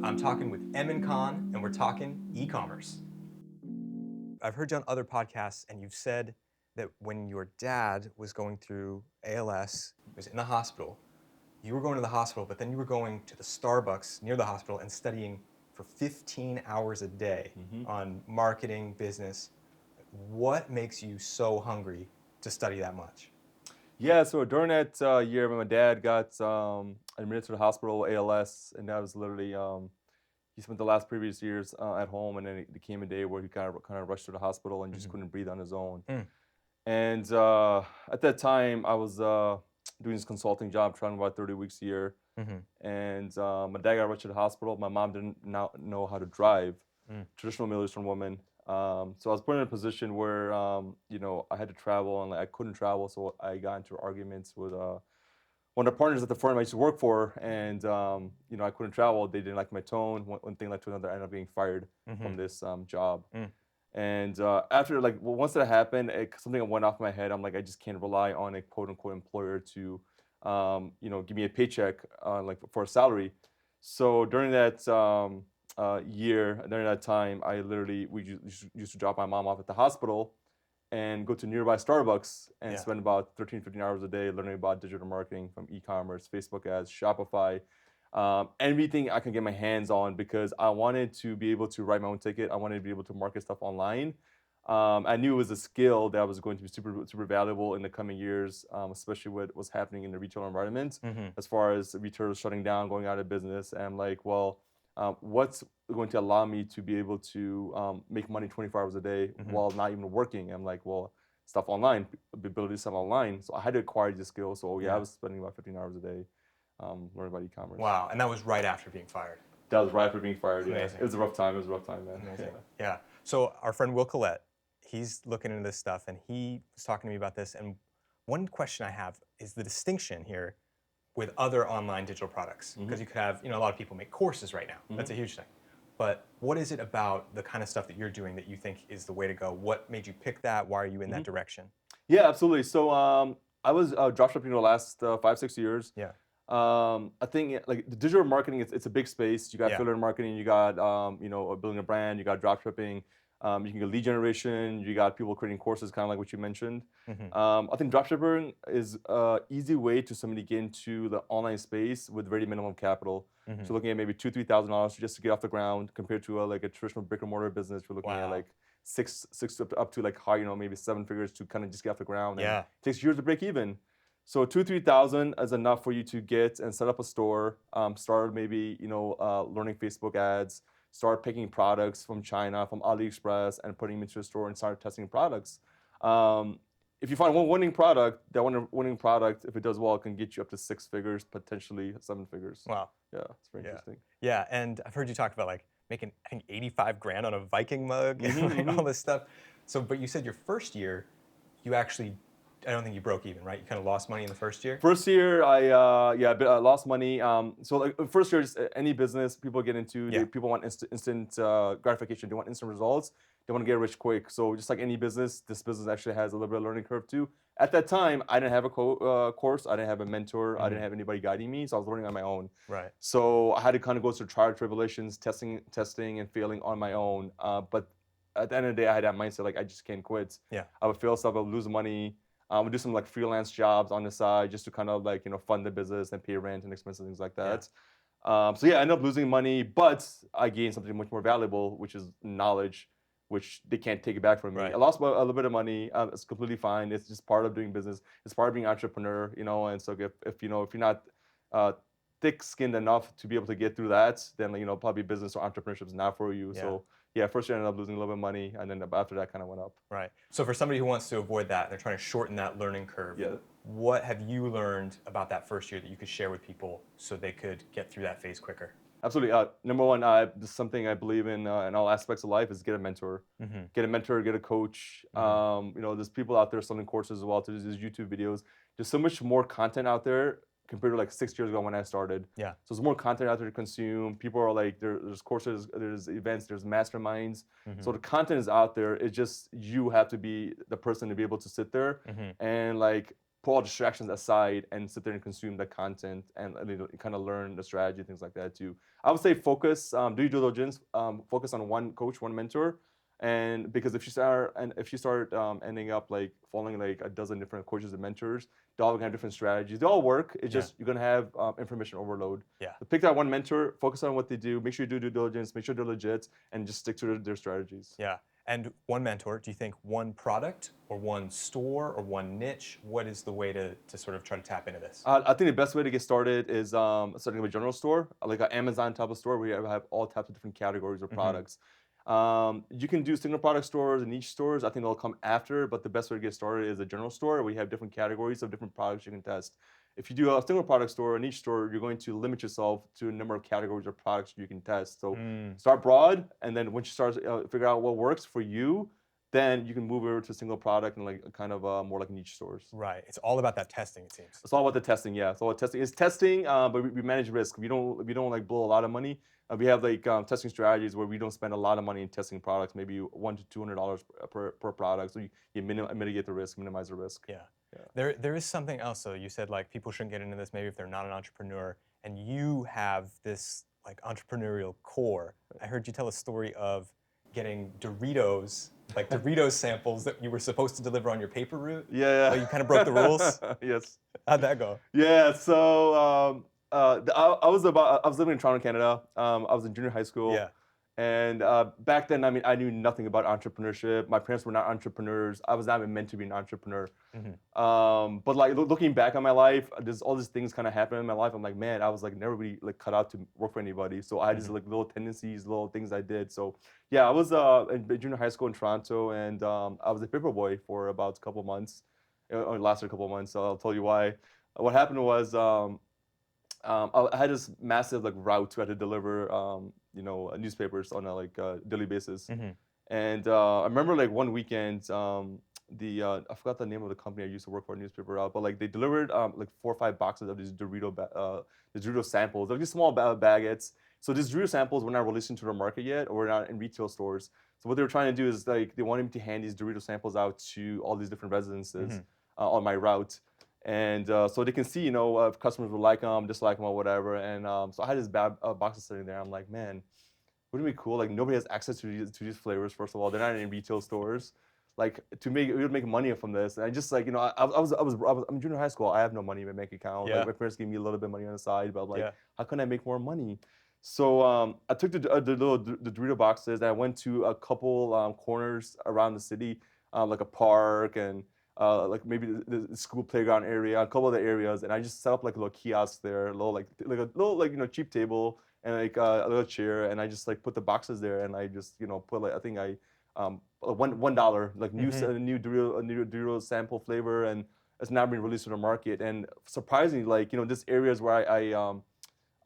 I'm talking with Emmon Khan, and we're talking e-commerce. I've heard you on other podcasts, and you've said that when your dad was going through ALS, he was in the hospital, you were going to the hospital, but then you were going to the Starbucks near the hospital and studying for 15 hours a day on marketing, business. What makes you so hungry to study that much? Yeah, so during that year when my dad got admitted to the hospital, ALS, and that was literally he spent the last previous years at home, and then it came a day where he kind of rushed to the hospital and just couldn't breathe on his own. Mm. And at that time, I was doing this consulting job, traveling about 30 weeks a year. And my dad got rushed to the hospital. My mom didn't know how to drive, traditional Middle Eastern woman. So I was put in a position where I had to travel and like I couldn't travel, so I got into arguments with one of the partners at the firm I used to work for, and I couldn't travel. They didn't like my tone. One thing led to another. I ended up being fired from this job. And after once that happened, something went off my head. I'm like, I just can't rely on a quote unquote employer to give me a paycheck for a salary. So during that year, during that time, we used to drop my mom off at the hospital and go to nearby Starbucks and spend about 13, 15 hours a day learning about digital marketing, from e-commerce, Facebook ads, Shopify, everything I can get my hands on, because I wanted to be able to write my own ticket. I wanted to be able to market stuff online. I knew it was a skill that was going to be super, super valuable in the coming years, especially what was happening in the retail environment, as far as retailers shutting down, going out of business. And I'm like, well, what's going to allow me to be able to make money 24 hours a day while not even working? I'm like, well, stuff online, the ability to sell online. So I had to acquire this skill. So I was spending about 15 hours a day learning about e-commerce. Wow, and that was right after being fired. That was right after being fired. Amazing. Yeah, it was a rough time. Man. Amazing. Yeah. So our friend Will Collette, he's looking into this stuff, and he was talking to me about this. And one question I have is the distinction here with other online digital products, because you could have, a lot of people make courses right now. That's a huge thing. But what is it about the kind of stuff that you're doing that you think is the way to go? What made you pick that? Why are you in that direction? Yeah, absolutely. So I was dropshipping the last 5-6 years. Yeah. I think like the digital marketing, it's a big space. You got affiliate marketing, you got building a brand, you got dropshipping, you can get lead generation, you got people creating courses, kind of like what you mentioned. I think dropshipping is an easy way to somebody get into the online space with very minimum capital. So looking at maybe $2,000-$3,000 just to get off the ground, compared to a traditional brick and mortar business, we're looking at like six up to like high, maybe 7 figures to kind of just get off the ground. And it takes years to break even. So $2,000-$3,000 is enough for you to get and set up a store, start maybe learning Facebook ads, start picking products from China, from AliExpress, and putting them into a store and start testing products. If you find one winning product, that one winning product, if it does well, it can get you up to 6 figures, potentially 7 figures. Wow. Yeah, it's very interesting. Yeah, and I've heard you talk about like making, I think, 85 grand on a Viking mug and all this stuff. So, but you said your first year, you actually, I don't think you broke even, right? You kind of lost money in the first year? First year, I lost money. So like first year, just any business people get into, people want instant gratification. They want instant results. They want to get rich quick. So just like any business, this business actually has a little bit of learning curve too. At that time, I didn't have a course. I didn't have a mentor. I didn't have anybody guiding me. So I was learning on my own. Right. So I had to kind of go through trial tribulations, testing and failing on my own. But at the end of the day, I had that mindset, like I just can't quit. Yeah. I would fail stuff. I would lose money. We do some like freelance jobs on the side just to kind of like fund the business and pay rent and expenses, things like that. I ended up losing money, but I gained something much more valuable, which is knowledge, which they can't take it back from me. I lost a little bit of money. It's completely fine. It's just part of doing business. It's part of being an entrepreneur, And so if you're not thick-skinned enough to be able to get through that, then probably business or entrepreneurship is not for you. So. Yeah, first year I ended up losing a little bit of money, and then after that kind of went up. Right. So for somebody who wants to avoid that, they're trying to shorten that learning curve. What have you learned about that first year that you could share with people so they could get through that phase quicker? Absolutely. Number one, this is something I believe in all aspects of life, is get a mentor. Get a mentor, get a coach. There's people out there selling courses as well. There's YouTube videos. There's so much more content out there compared to like 6 years ago when I started. So there's more content out there to consume. People are like, there's courses, there's events, there's masterminds. So the content is out there. It's just you have to be the person to be able to sit there and like put all distractions aside and sit there and consume the content and kind of learn the strategy, things like that too. I would say focus, do your due diligence, focus on one coach, one mentor. And because if you start ending up like following like a dozen different coaches and mentors, they all have different strategies. They all work. It's just you're gonna have information overload. Yeah. So pick that one mentor, focus on what they do, make sure you do due diligence, make sure they're legit, and just stick to their strategies. Yeah. And one mentor, do you think one product or one store or one niche? What is the way to sort of try to tap into this? I think the best way to get started is starting with a general store, like an Amazon type of store where you have all types of different categories of products. You can do single product stores and niche stores. I think they'll come after, but the best way to get started is a general store where you have different categories of different products you can test. If you do a single product store, a niche store, you're going to limit yourself to a number of categories of products you can test. So start broad, and then once you start figure out what works for you, then you can move over to a single product and like kind of more like niche stores. Right. It's all about that testing, it seems. It's all about the testing, yeah. It's all about testing. It's testing, but we manage risk. We don't like blow a lot of money. We have like testing strategies where we don't spend a lot of money in testing products, maybe $100 to $200 per product. So you mitigate the risk, minimize the risk. Yeah. There is something else though. You said like people shouldn't get into this maybe if they're not an entrepreneur, and you have this like entrepreneurial core. I heard you tell a story of getting Doritos, like Doritos samples that you were supposed to deliver on your paper route. Yeah. But you kind of broke the rules. Yes. How'd that go? Yeah. So I was living in Toronto, Canada. I was in junior high school. Yeah. And back then, I mean, I knew nothing about entrepreneurship. My parents were not entrepreneurs. I was not even meant to be an entrepreneur. But like looking back on my life, there's all these things kind of happened in my life. I'm like, man, I was like never really like cut out to work for anybody. So I had these like little tendencies, little things I did. So yeah, I was in junior high school in Toronto, and I was a paper boy for about a couple of months. It only lasted a couple of months. So I'll tell you why. What happened was I had this massive like route where I had to deliver newspapers on a like daily basis. And I remember like one weekend, I forgot the name of the company I used to work for, a newspaper route, but like they delivered like 4 or 5 boxes of these Dorito samples, like these small baguettes. So these Dorito samples were not released into the market yet, or were not in retail stores. So what they were trying to do is like they wanted me to hand these Dorito samples out to all these different residences on my route. And so they can see, if customers would like them, dislike them, or whatever. And so I had this boxes sitting there. I'm like, man, wouldn't it be cool? Like nobody has access to these flavors. First of all, they're not in retail stores. Like we would make money from this. And I just like, I'm in junior high school. I have no money in my bank account. Yeah. Like my parents gave me a little bit of money on the side, but like, how can I make more money? So I took the Dorito boxes and I went to a couple corners around the city, like a park and like maybe the school playground area, a couple of the areas, and I just set up like a little kiosk there, a little cheap table and like a little chair, and I just like put the boxes there, and I just put like I think I $1 like new Dorito sample flavor, and it's now being released to the market. And surprisingly, like this areas where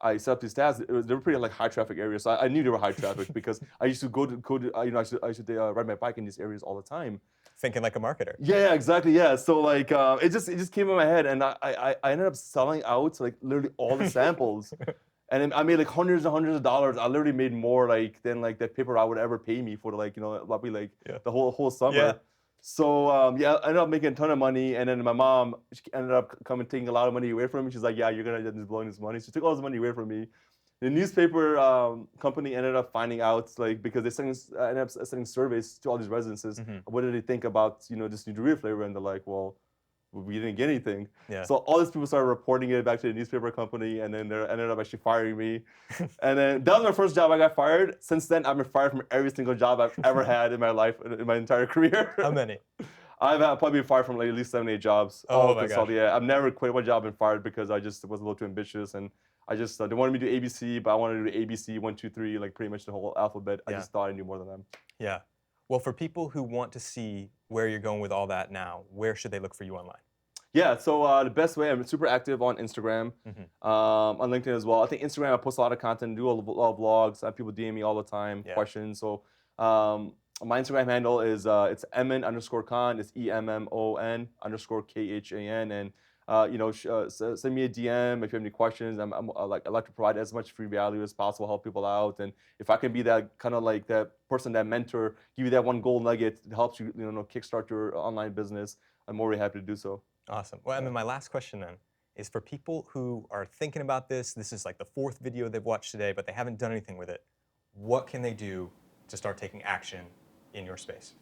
I set up these stats. They were pretty like high traffic areas, so I knew they were high traffic because I used to go to I used to ride my bike in these areas all the time. Thinking like a marketer. Yeah, exactly. Yeah, so like it just came in my head, and I ended up selling out like literally all the samples, and then I made like hundreds and hundreds of dollars. I literally made more like than like that paper route would ever pay me for like probably like the whole summer. Yeah. So I ended up making a ton of money, and then my mom she ended up taking a lot of money away from me. She's like, yeah, you're gonna end up blowing this money. She took all this money away from me. The newspaper company ended up finding out, like, because they ended up sending surveys to all these residences. What did they think about this new Dorito flavor? And they're like, well, we didn't get anything. Yeah. So all these people started reporting it back to the newspaper company, and then they ended up actually firing me. And then that was my first job I got fired. Since then, I've been fired from every single job I've ever had in my life, in my entire career. How many? I've probably been fired from like at least 7, 8 jobs. Oh my gosh. Yeah, I've never quit one job and fired because I just was a little too ambitious, and I just they wanted me to do ABC, but I wanted to do ABC 1, 2, 3, like pretty much the whole alphabet. I just thought I knew more than them. Yeah. Well, for people who want to see where you're going with all that now, where should they look for you online? Yeah, so the best way, I'm super active on Instagram, on LinkedIn as well. I think Instagram, I post a lot of content, do a lot of vlogs. I have people DM me all the time, questions. So my Instagram handle is it's Emmon_Khan. It's EMMON_KHAN. And send me a DM if you have any questions. I like to provide as much free value as possible, help people out. And if I can be that kind of like that person, that mentor, give you that one gold nugget that helps you, kickstart your online business, I'm more than happy to do so. Awesome. Well, I mean, my last question then is for people who are thinking about this. This is like the 4th video they've watched today, but they haven't done anything with it. What can they do to start taking action in your space?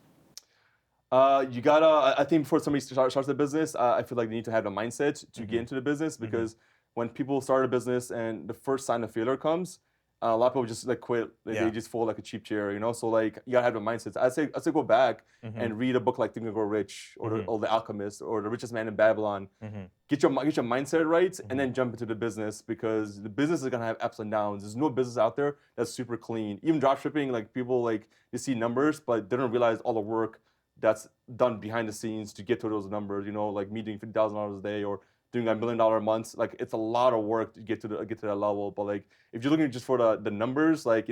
You gotta. I think before somebody starts a business, I feel like they need to have a mindset to get into the business because when people start a business and the first sign of failure comes, a lot of people just like quit. Like, Yeah. they just fold like a cheap chair, you know. So like you gotta have a mindset. I say go back and read a book like Think and Grow Rich or The Alchemist or The Richest Man in Babylon. Get your mindset right and then jump into the business because the business is gonna have ups and downs. There's no business out there that's super clean. Even dropshipping, like people like you see numbers, but they don't realize all the work that's done behind the scenes to get to those numbers. You know, like me doing $50,000 a day or doing $1 million a month. Like it's a lot of work to get to that level. But like if you're looking just for the numbers, like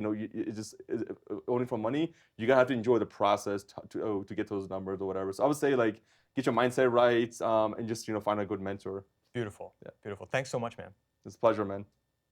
only for money, you gotta have to enjoy the process to get to those numbers or whatever. So I would say like get your mindset right and just find a good mentor. Beautiful. Yeah. Beautiful. Thanks so much, man. It's a pleasure, man.